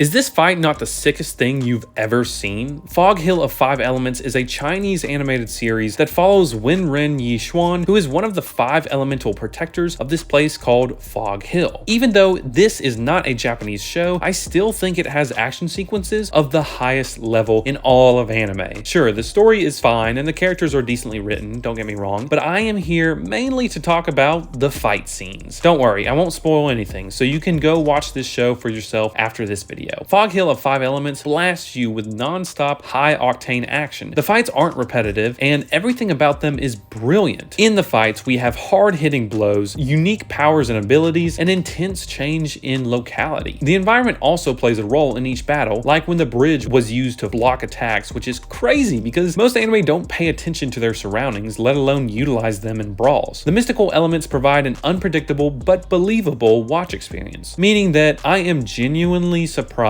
Is this fight not the sickest thing you've ever seen? Fog Hill of Five Elements is a Chinese animated series that follows Wenren Yixuan, who is one of the five elemental protectors of this place called Fog Hill. Even though this is not a Japanese show, I still think it has action sequences of the highest level in all of anime. Sure, the story is fine and the characters are decently written, don't get me wrong, but I am here mainly to talk about the fight scenes. Don't worry, I won't spoil anything, so you can go watch this show for yourself after this video. Fog Hill of Five Elements blasts you with non-stop high-octane action. The fights aren't repetitive, and everything about them is brilliant. In the fights, we have hard-hitting blows, unique powers and abilities, and intense change in locality. The environment also plays a role in each battle, like when the bridge was used to block attacks, which is crazy because most anime don't pay attention to their surroundings, let alone utilize them in brawls. The mystical elements provide an unpredictable but believable watch experience, meaning that I am genuinely surprised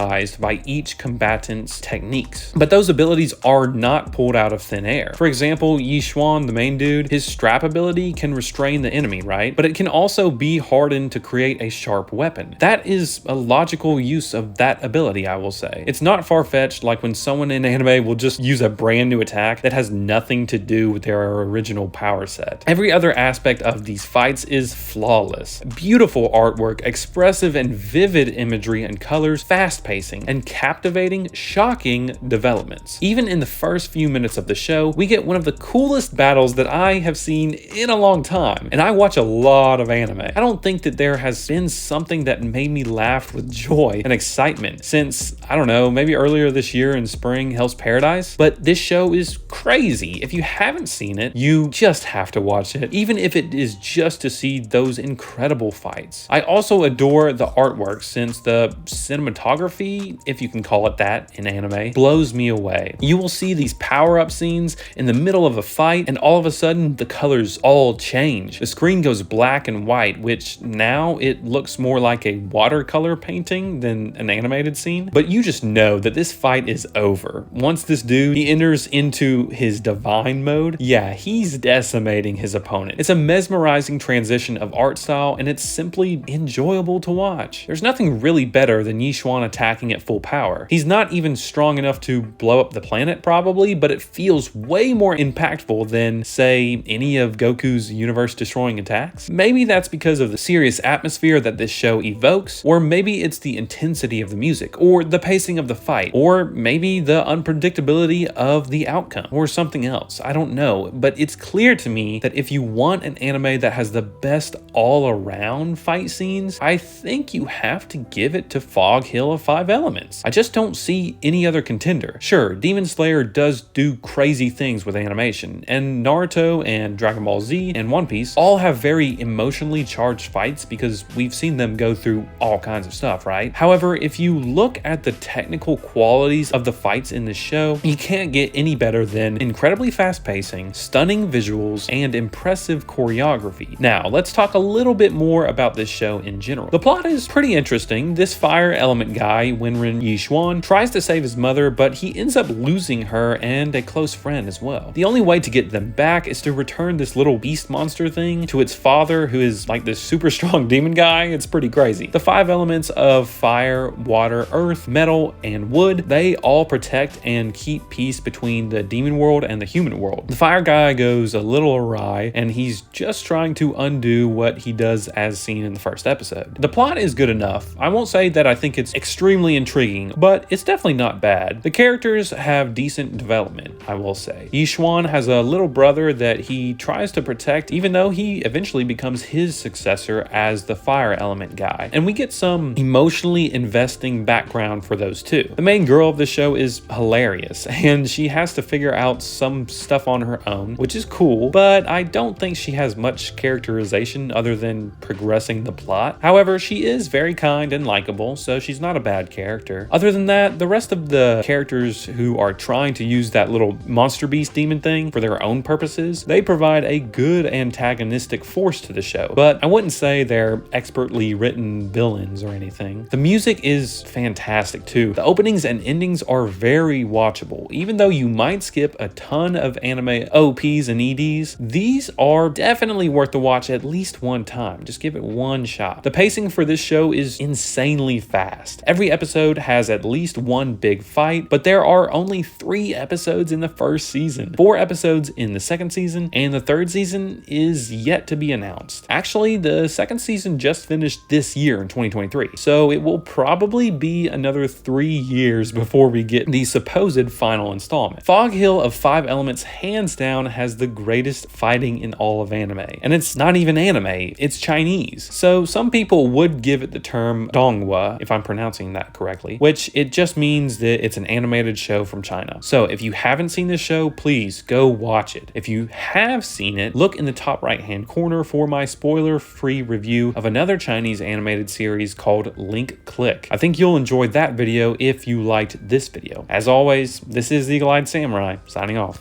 by each combatant's techniques. But those abilities are not pulled out of thin air. For example, Yixuan, the main dude, his strap ability can restrain the enemy, right? But it can also be hardened to create a sharp weapon. That is a logical use of that ability, I will say. It's not far-fetched like when someone in anime will just use a brand new attack that has nothing to do with their original power set. Every other aspect of these fights is flawless. Beautiful artwork, expressive and vivid imagery and colors, fast pacing, and captivating, shocking developments. Even in the first few minutes of the show, we get one of the coolest battles that I have seen in a long time, and I watch a lot of anime. I don't think that there has been something that made me laugh with joy and excitement since, I don't know, maybe earlier this year in spring, Hell's Paradise, but this show is crazy. If you haven't seen it, you just have to watch it, even if it is just to see those incredible fights. I also adore the artwork since the cinematography, if you can call it that in anime, blows me away. You will see these power-up scenes in the middle of a fight, and all of a sudden the colors all change. The screen goes black and white, which now it looks more like a watercolor painting than an animated scene. But you just know that this fight is over. Once this dude, he enters into his divine mode, yeah, he's decimating his opponent. It's a mesmerizing transition of art style, and it's simply enjoyable to watch. There's nothing really better than Yixuan attacking at full power. He's not even strong enough to blow up the planet probably, but it feels way more impactful than, say, any of Goku's universe-destroying attacks. Maybe that's because of the serious atmosphere that this show evokes, or maybe it's the intensity of the music, or the pacing of the fight, or maybe the unpredictability of the outcome, or something else. I don't know, but it's clear to me that if you want an anime that has the best all-around fight scenes, I think you have to give it to Fog Hill of Five Elements. I just don't see any other contender. Sure, Demon Slayer does do crazy things with animation, and Naruto and Dragon Ball Z and One Piece all have very emotionally charged fights because we've seen them go through all kinds of stuff, right? However, if you look at the technical qualities of the fights in this show, you can't get any better than incredibly fast pacing, stunning visuals, and impressive choreography. Now, let's talk a little bit more about this show in general. The plot is pretty interesting. This fire element guy, Wenren Yixuan, tries to save his mother, but he ends up losing her and a close friend as well. The only way to get them back is to return this little beast monster thing to its father, who is like this super strong demon guy. It's pretty crazy. The five elements of fire, water, earth, metal, and wood, they all protect and keep peace between the demon world and the human world. The fire guy goes a little awry, and he's just trying to undo what he does as seen in the first episode. The plot is good enough. I won't say that I think it's extremely intriguing, but it's definitely not bad. The characters have decent development, I will say. Yixuan has a little brother that he tries to protect, even though he eventually becomes his successor as the fire element guy. And we get some emotionally investing background for those two. The main girl of the show is hilarious, and she has to figure out some stuff on her own, which is cool, but I don't think she has much characterization other than progressing the plot. However, she is very kind and likable, so she's not a bad character. Other than that, the rest of the characters who are trying to use that little monster beast demon thing for their own purposes, they provide a good antagonistic force to the show, but I wouldn't say they're expertly written villains or anything. The music is fantastic too. The openings and endings are very watchable, even though you might skip a ton of anime OPs and EDs, these are definitely worth the watch at least one time. Just give it one shot. The pacing for this show is insanely fast. Every episode has at least one big fight, but there are only 3 episodes in the first season, 4 episodes in the second season, and the third season is yet to be announced. Actually, the second season just finished this year in 2023, so it will probably be another 3 years before we get the supposed final installment. Fog Hill of 5 Elements hands down has the greatest fighting in all of anime, and it's not even anime, it's Chinese. So some people would give it the term donghua, if I'm pronouncing that correctly, which it just means that it's an animated show from China. So if you haven't seen this show, please go watch it. If you have seen it, look in the top right hand corner for my spoiler-free review of another Chinese animated series called Link Click. I think you'll enjoy that video if you liked this video. As always, this is the Eagle-Eyed Samurai, signing off.